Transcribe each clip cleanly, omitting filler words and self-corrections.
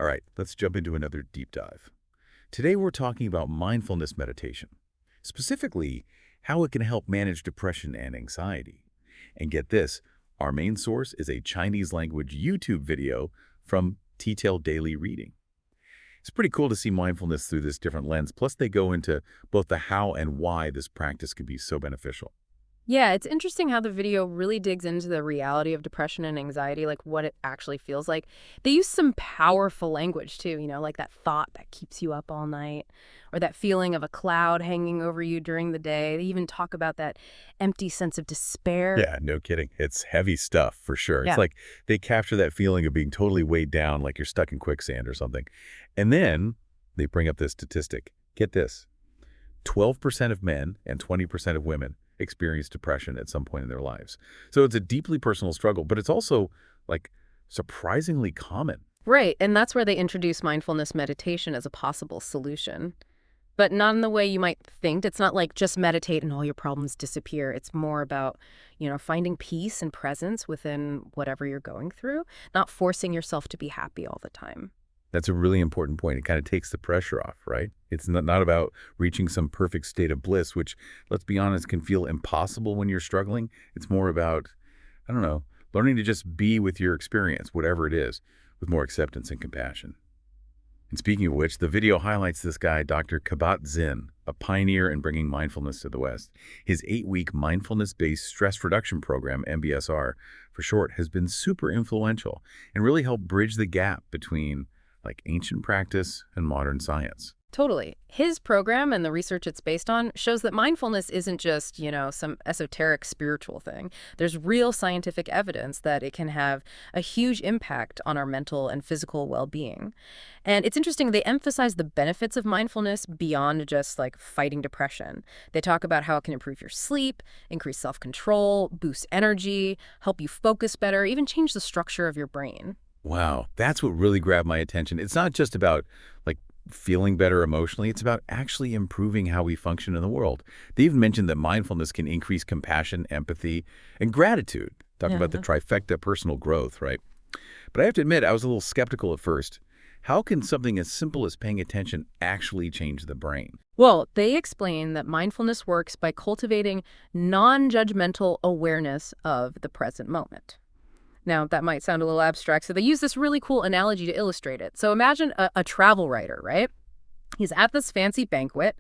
All right, let's jump into another deep dive. Today we're talking about mindfulness meditation, specifically how it can help manage depression and anxiety. And get this, our main source is a Chinese language YouTube video from Detailed Daily Reading. It's pretty cool to see mindfulness through this different lens, plus they go into both the how and why this practice can be so beneficial. Yeah, it's interesting how the video really digs into the reality of depression and anxiety, like what it actually feels like. They use some powerful language too, like that thought that keeps you up all night, or that feeling of a cloud hanging over you during the day. They even talk about that empty sense of despair. Yeah, no kidding. It's heavy stuff for sure. It's Yeah. like they capture that feeling of being totally weighed down, like you're stuck in quicksand or something. And then they bring up this statistic. Get this, 12% of men and 20% of women experience depression at some point in their lives. So it's a deeply personal struggle, but it's also like surprisingly common. Right, and that's where they introduce mindfulness meditation as a possible solution. But not in the way you might think. It's not like just meditate and all your problems disappear. It's more about, finding peace and presence within whatever you're going through, not forcing yourself to be happy all the time. That's a really important point. It kind of takes the pressure off, right? It's not about reaching some perfect state of bliss, which, let's be honest, can feel impossible when you're struggling. It's more about, I don't know, learning to just be with your experience, whatever it is, with more acceptance and compassion. And speaking of which, the video highlights this guy, Dr. Kabat-Zinn, a pioneer in bringing mindfulness to the West. His 8-week mindfulness-based stress reduction program, MBSR for short, has been super influential and really helped bridge the gap between ancient practice and modern science. Totally. His program and the research it's based on shows that mindfulness isn't just, some esoteric spiritual thing. There's real scientific evidence that it can have a huge impact on our mental and physical well-being. And it's interesting, they emphasize the benefits of mindfulness beyond just fighting depression. They talk about how it can improve your sleep, increase self-control, boost energy, help you focus better, even change the structure of your brain. Wow, that's what really grabbed my attention. It's not just about feeling better emotionally, it's about actually improving how we function in the world. They even mentioned that mindfulness can increase compassion, empathy, and gratitude. Talking about the trifecta personal growth, right? But I have to admit, I was a little skeptical at first. How can something as simple as paying attention actually change the brain? Well, they explain that mindfulness works by cultivating non-judgmental awareness of the present moment. Now, that might sound a little abstract, so they use this really cool analogy to illustrate it. So imagine a travel writer, right? He's at this fancy banquet,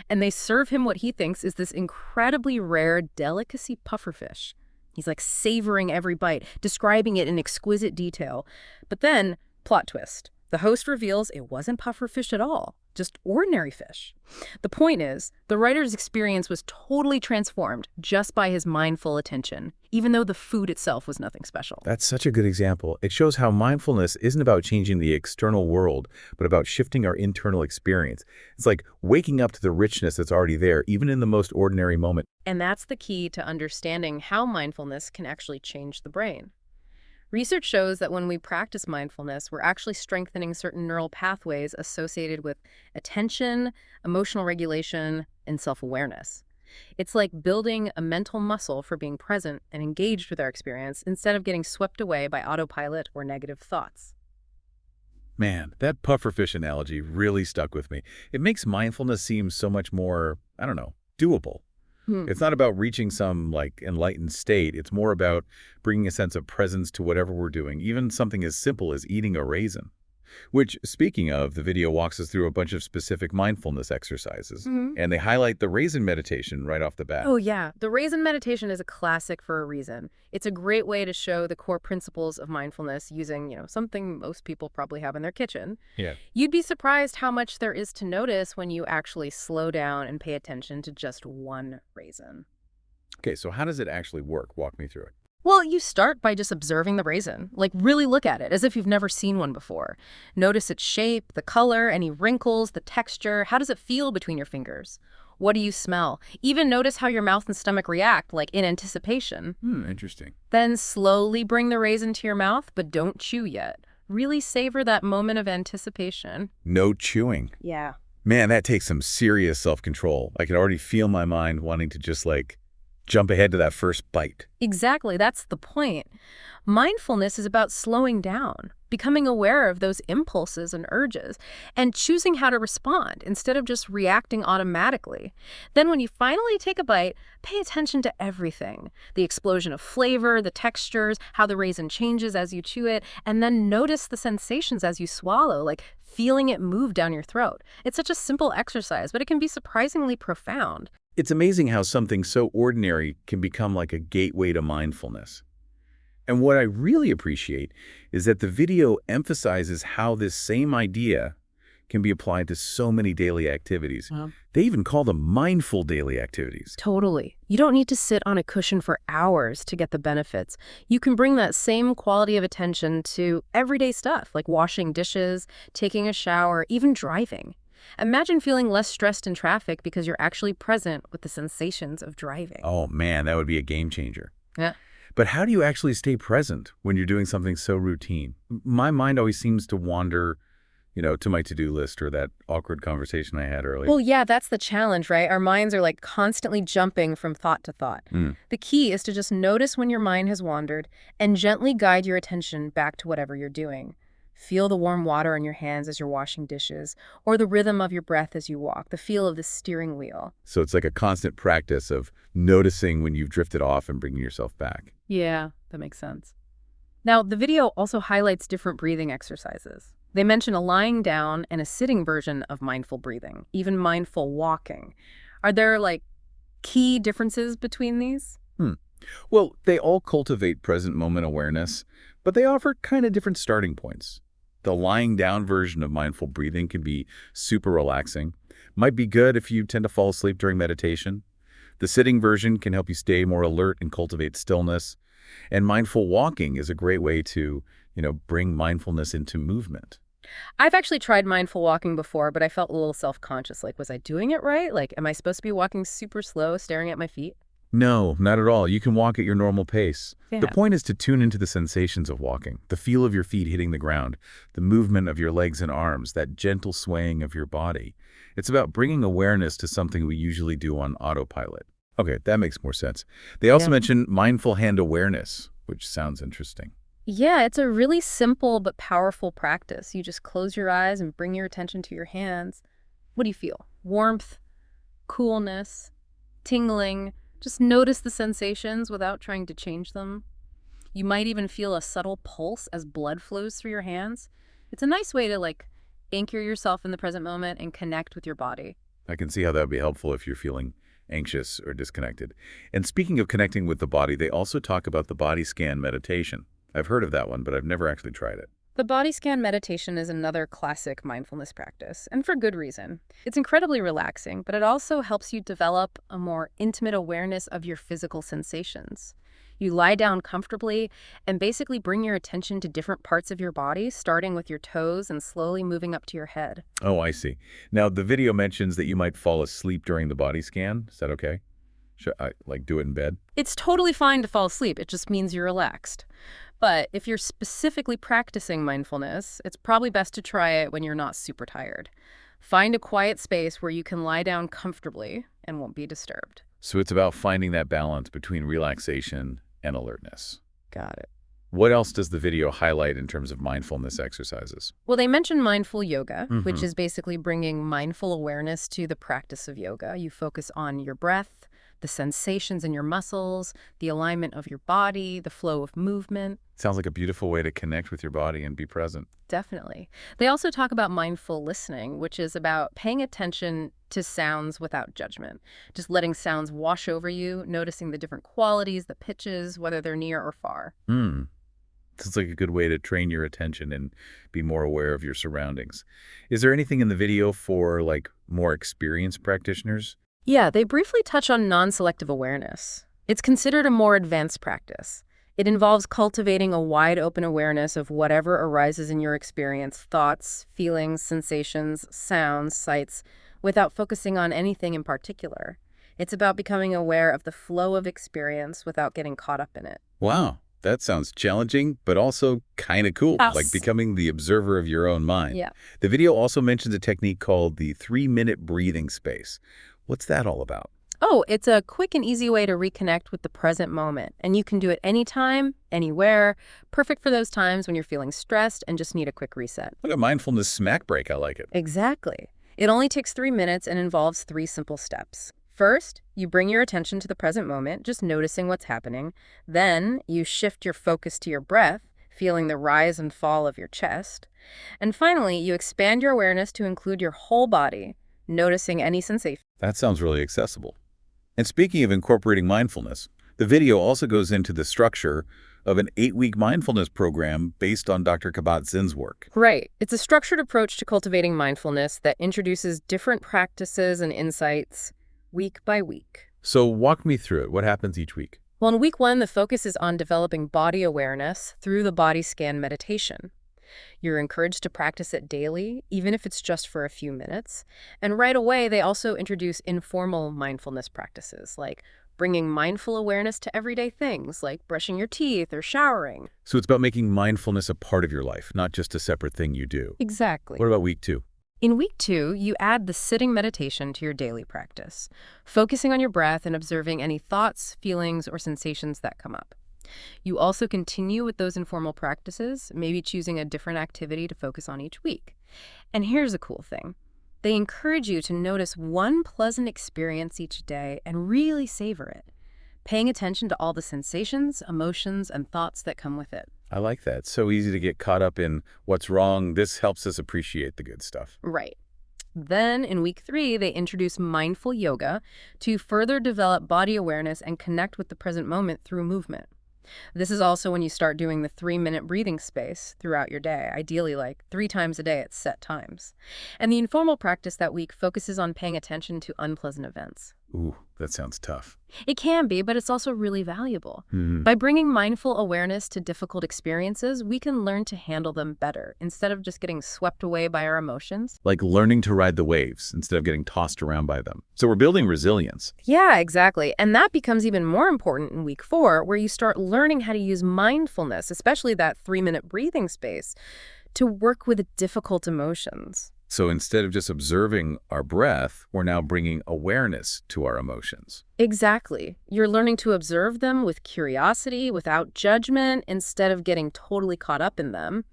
and they serve him what he thinks is this incredibly rare delicacy pufferfish. He's savoring every bite, describing it in exquisite detail. But then, plot twist, the host reveals it wasn't pufferfish at all, just ordinary fish. The point is, the writer's experience was totally transformed just by his mindful attention, even though the food itself was nothing special. That's such a good example. It shows how mindfulness isn't about changing the external world, but about shifting our internal experience. It's like waking up to the richness that's already there, even in the most ordinary moment. And that's the key to understanding how mindfulness can actually change the brain. Research shows that when we practice mindfulness, we're actually strengthening certain neural pathways associated with attention, emotional regulation, and self-awareness. It's like building a mental muscle for being present and engaged with our experience instead of getting swept away by autopilot or negative thoughts. Man, that pufferfish analogy really stuck with me. It makes mindfulness seem so much more, I don't know, doable. It's not about reaching some enlightened state. It's more about bringing a sense of presence to whatever we're doing, even something as simple as eating a raisin. Which, speaking of, the video walks us through a bunch of specific mindfulness exercises. And they highlight the raisin meditation right off the bat. Oh yeah, the raisin meditation is a classic for a reason. It's a great way to show the core principles of mindfulness using, something most people probably have in their kitchen. Yeah. You'd be surprised how much there is to notice when you actually slow down and pay attention to just one raisin. Okay, so how does it actually work? Walk me through it. Well, you start by just observing the raisin. Really look at it, as if you've never seen one before. Notice its shape, the color, any wrinkles, the texture. How does it feel between your fingers? What do you smell? Even notice how your mouth and stomach react, in anticipation. Interesting. Then slowly bring the raisin to your mouth, but don't chew yet. Really savor that moment of anticipation. No chewing. Yeah. Man, that takes some serious self-control. I can already feel my mind wanting to just jump ahead to that first bite. Exactly, that's the point. Mindfulness is about slowing down, becoming aware of those impulses and urges, and choosing how to respond instead of just reacting automatically. Then when you finally take a bite, pay attention to everything. The explosion of flavor, the textures, how the raisin changes as you chew it, and then notice the sensations as you swallow, like feeling it move down your throat. It's such a simple exercise, but it can be surprisingly profound. It's amazing how something so ordinary can become like a gateway to mindfulness. And what I really appreciate is that the video emphasizes how this same idea can be applied to so many daily activities. They even call them mindful daily activities. Totally. You don't need to sit on a cushion for hours to get the benefits. You can bring that same quality of attention to everyday stuff, like washing dishes, taking a shower, even driving. Imagine feeling less stressed in traffic because you're actually present with the sensations of driving. Oh man, that would be a game changer. Yeah. But how do you actually stay present when you're doing something so routine? My mind always seems to wander, to my to-do list or that awkward conversation I had earlier. Well, yeah, that's the challenge, right? Our minds are like constantly jumping from thought to thought. The key is to just notice when your mind has wandered and gently guide your attention back to whatever you're doing. Feel the warm water on your hands as you're washing dishes, or the rhythm of your breath as you walk, the feel of the steering wheel. So it's like a constant practice of noticing when you've drifted off and bringing yourself back. Yeah, that makes sense. Now, the video also highlights different breathing exercises. They mention a lying down and a sitting version of mindful breathing, even mindful walking. Are there, key differences between these? Well, they all cultivate present moment awareness, but they offer kind of different starting points. The lying down version of mindful breathing can be super relaxing. Might be good if you tend to fall asleep during meditation. The sitting version can help you stay more alert and cultivate stillness. And mindful walking is a great way to, bring mindfulness into movement. I've actually tried mindful walking before, but I felt a little self-conscious. Was I doing it right? Am I supposed to be walking super slow, staring at my feet? No, not at all. You can walk at your normal pace. Yeah. The point is to tune into the sensations of walking, the feel of your feet hitting the ground, the movement of your legs and arms, that gentle swaying of your body. It's about bringing awareness to something we usually do on autopilot. Okay, that makes more sense. They also mention mindful hand awareness, which sounds interesting. Yeah, it's a really simple but powerful practice. You just close your eyes and bring your attention to your hands. What do you feel? Warmth, coolness, tingling. Just notice the sensations without trying to change them. You might even feel a subtle pulse as blood flows through your hands. It's a nice way to anchor yourself in the present moment and connect with your body. I can see how that would be helpful if you're feeling anxious or disconnected. And speaking of connecting with the body, they also talk about the body scan meditation. I've heard of that one, but I've never actually tried it. The body scan meditation is another classic mindfulness practice, and for good reason. It's incredibly relaxing, but it also helps you develop a more intimate awareness of your physical sensations. You lie down comfortably and basically bring your attention to different parts of your body, starting with your toes and slowly moving up to your head. Oh, I see. Now, the video mentions that you might fall asleep during the body scan. Is that okay? Should I, do it in bed? It's totally fine to fall asleep. It just means you're relaxed. But if you're specifically practicing mindfulness, it's probably best to try it when you're not super tired. Find a quiet space where you can lie down comfortably and won't be disturbed. So it's about finding that balance between relaxation and alertness. Got it. What else does the video highlight in terms of mindfulness exercises? Well, they mention mindful yoga, which is basically bringing mindful awareness to the practice of yoga. You focus on your breath, the sensations in your muscles, the alignment of your body, the flow of movement. Sounds like a beautiful way to connect with your body and be present. Definitely. They also talk about mindful listening, which is about paying attention to sounds without judgment. Just letting sounds wash over you, noticing the different qualities, the pitches, whether they're near or far. Sounds like a good way to train your attention and be more aware of your surroundings. Is there anything in the video for, more experienced practitioners? Yeah, they briefly touch on non-selective awareness. It's considered a more advanced practice. It involves cultivating a wide open awareness of whatever arises in your experience, thoughts, feelings, sensations, sounds, sights, without focusing on anything in particular. It's about becoming aware of the flow of experience without getting caught up in it. Wow, that sounds challenging, but also kind of cool, Yes. like becoming the observer of your own mind. Yeah. The video also mentions a technique called the 3-minute breathing space. What's that all about? Oh, it's a quick and easy way to reconnect with the present moment. And you can do it anytime, anywhere. Perfect for those times when you're feeling stressed and just need a quick reset. Like a mindfulness smack break, I like it. Exactly. It only takes 3 minutes and involves 3 simple steps. First, you bring your attention to the present moment, just noticing what's happening. Then, you shift your focus to your breath, feeling the rise and fall of your chest. And finally, you expand your awareness to include your whole body, noticing any sensation. That sounds really accessible. And speaking of incorporating mindfulness, the video also goes into the structure of an 8-week mindfulness program based on Dr. Kabat-Zinn's work. Right. It's a structured approach to cultivating mindfulness that introduces different practices and insights week by week. So walk me through it. What happens each week? Well, in week 1, the focus is on developing body awareness through the body scan meditation. You're encouraged to practice it daily, even if it's just for a few minutes. And right away, they also introduce informal mindfulness practices, like bringing mindful awareness to everyday things, like brushing your teeth or showering. So it's about making mindfulness a part of your life, not just a separate thing you do. Exactly. What about week 2? In week 2, you add the sitting meditation to your daily practice, focusing on your breath and observing any thoughts, feelings, or sensations that come up. You also continue with those informal practices, maybe choosing a different activity to focus on each week. And here's a cool thing. They encourage you to notice one pleasant experience each day and really savor it, paying attention to all the sensations, emotions, and thoughts that come with it. I like that. It's so easy to get caught up in what's wrong. This helps us appreciate the good stuff. Right. Then, in week 3, they introduce mindful yoga to further develop body awareness and connect with the present moment through movement. This is also when you start doing the 3-minute breathing space throughout your day, ideally like 3 times a day at set times. And the informal practice that week focuses on paying attention to unpleasant events. Ooh, that sounds tough. It can be, but it's also really valuable. Mm-hmm. By bringing mindful awareness to difficult experiences, we can learn to handle them better instead of just getting swept away by our emotions. Like learning to ride the waves instead of getting tossed around by them. So we're building resilience. Yeah, exactly. And that becomes even more important in week 4, where you start learning how to use mindfulness, especially that 3-minute breathing space, to work with difficult emotions. So instead of just observing our breath, we're now bringing awareness to our emotions. Exactly. You're learning to observe them with curiosity, without judgment, instead of getting totally caught up in them.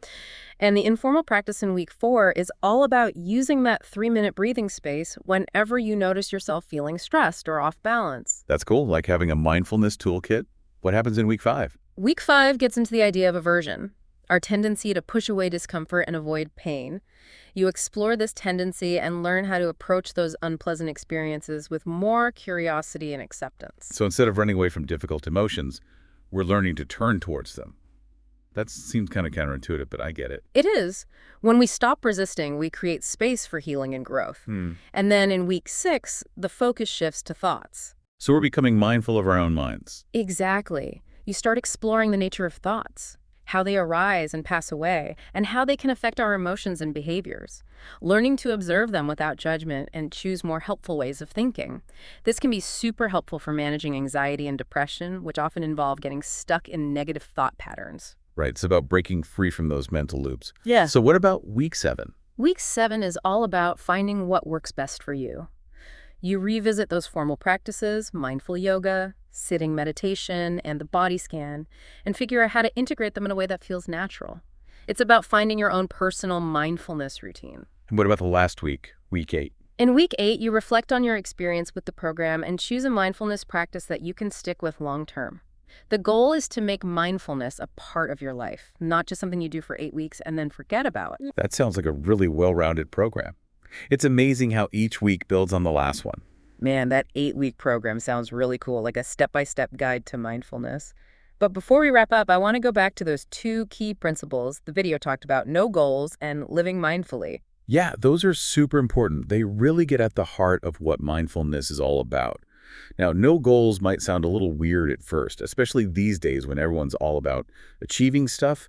And the informal practice in week 4 is all about using that 3-minute breathing space whenever you notice yourself feeling stressed or off balance. That's cool, like having a mindfulness toolkit. What happens in week 5? Week 5 gets into the idea of aversion, our tendency to push away discomfort and avoid pain. You explore this tendency and learn how to approach those unpleasant experiences with more curiosity and acceptance. So instead of running away from difficult emotions, we're learning to turn towards them. That seems kind of counterintuitive, but I get it. It is. When we stop resisting, we create space for healing and growth. And then in week 6, the focus shifts to thoughts. So we're becoming mindful of our own minds. Exactly. You start exploring the nature of thoughts, how they arise and pass away, and how they can affect our emotions and behaviors. Learning to observe them without judgment and choose more helpful ways of thinking. This can be super helpful for managing anxiety and depression, which often involve getting stuck in negative thought patterns. Right, it's about breaking free from those mental loops. Yeah. So what about week 7? Week 7 is all about finding what works best for you. You revisit those formal practices, mindful yoga, sitting meditation, and the body scan, and figure out how to integrate them in a way that feels natural. It's about finding your own personal mindfulness routine. And what about the last week, week 8? In week 8, you reflect on your experience with the program and choose a mindfulness practice that you can stick with long term. The goal is to make mindfulness a part of your life, not just something you do for 8 weeks and then forget about. That sounds like a really well-rounded program. It's amazing how each week builds on the last one. Man, that 8-week program sounds really cool, like a step-by-step guide to mindfulness. But before we wrap up, I want to go back to those 2 key principles the video talked about: no goals and living mindfully. Yeah, those are super important. They really get at the heart of what mindfulness is all about. Now, no goals might sound a little weird at first, especially these days when everyone's all about achieving stuff.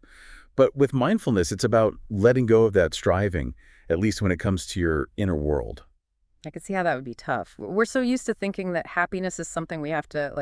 But with mindfulness, it's about letting go of that striving, at least when it comes to your inner world. I could see how that would be tough. We're so used to thinking that happiness is something we have to,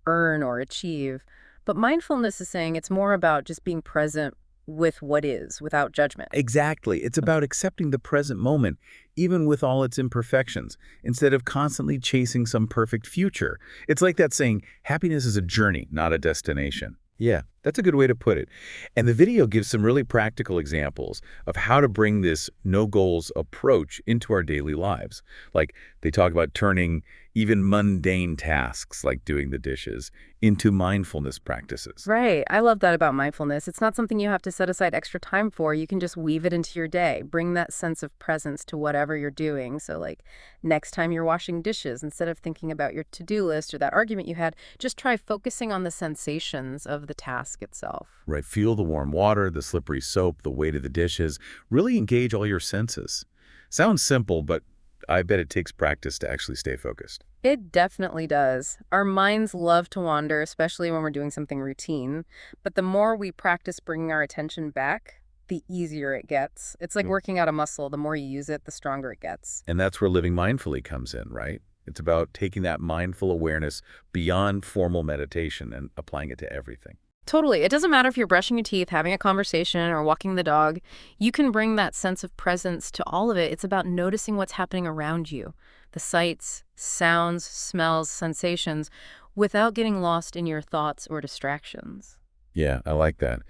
earn or achieve. But mindfulness is saying it's more about just being present with what is, without judgment. Exactly. It's about accepting the present moment, even with all its imperfections, instead of constantly chasing some perfect future. It's like that saying, happiness is a journey, not a destination. Yeah, that's a good way to put it. And the video gives some really practical examples of how to bring this no-goals approach into our daily lives. Like, they talk about turning even mundane tasks, like doing the dishes, into mindfulness practices. Right. I love that about mindfulness. It's not something you have to set aside extra time for. You can just weave it into your day. Bring that sense of presence to whatever you're doing. So, like, next time you're washing dishes, instead of thinking about your to-do list or that argument you had, just try focusing on the sensations of the task itself. Right, feel the warm water, the slippery soap, the weight of the dishes. Really engage all your senses. Sounds simple, but I bet it takes practice to actually stay focused. It definitely does. Our minds love to wander, especially when we're doing something routine. But the more we practice bringing our attention back, the easier it gets. It's like working out a muscle. The more you use it, the stronger it gets. And that's where living mindfully comes in, right? It's about taking that mindful awareness beyond formal meditation and applying it to everything. Totally. It doesn't matter if you're brushing your teeth, having a conversation, or walking the dog. You can bring that sense of presence to all of it. It's about noticing what's happening around you, the sights, sounds, smells, sensations, without getting lost in your thoughts or distractions. Yeah, I like that.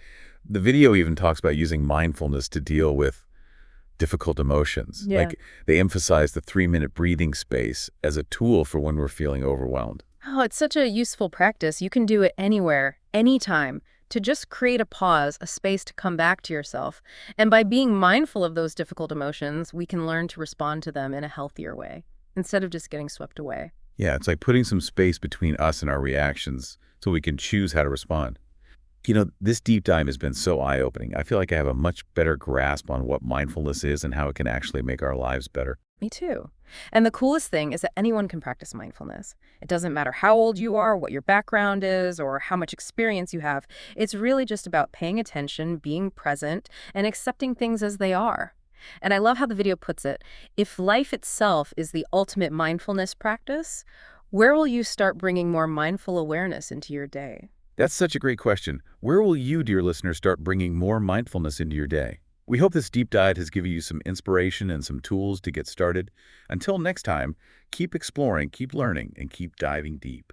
The video even talks about using mindfulness to deal with difficult emotions. Yeah. Like, they emphasize the 3-minute breathing space as a tool for when we're feeling overwhelmed. Oh, it's such a useful practice. You can do it anywhere, anytime, to just create a pause, a space to come back to yourself. And by being mindful of those difficult emotions, we can learn to respond to them in a healthier way, instead of just getting swept away. Yeah, it's like putting some space between us and our reactions so we can choose how to respond. You know, this deep dive has been so eye-opening. I feel like I have a much better grasp on what mindfulness is and how it can actually make our lives better. Me too. And the coolest thing is that anyone can practice mindfulness. It doesn't matter how old you are, what your background is, or how much experience you have. It's really just about paying attention, being present, and accepting things as they are. And I love how the video puts it. If life itself is the ultimate mindfulness practice, where will you start bringing more mindful awareness into your day? That's such a great question. Where will you, dear listener, start bringing more mindfulness into your day? We hope this deep dive has given you some inspiration and some tools to get started. Until next time, keep exploring, keep learning, and keep diving deep.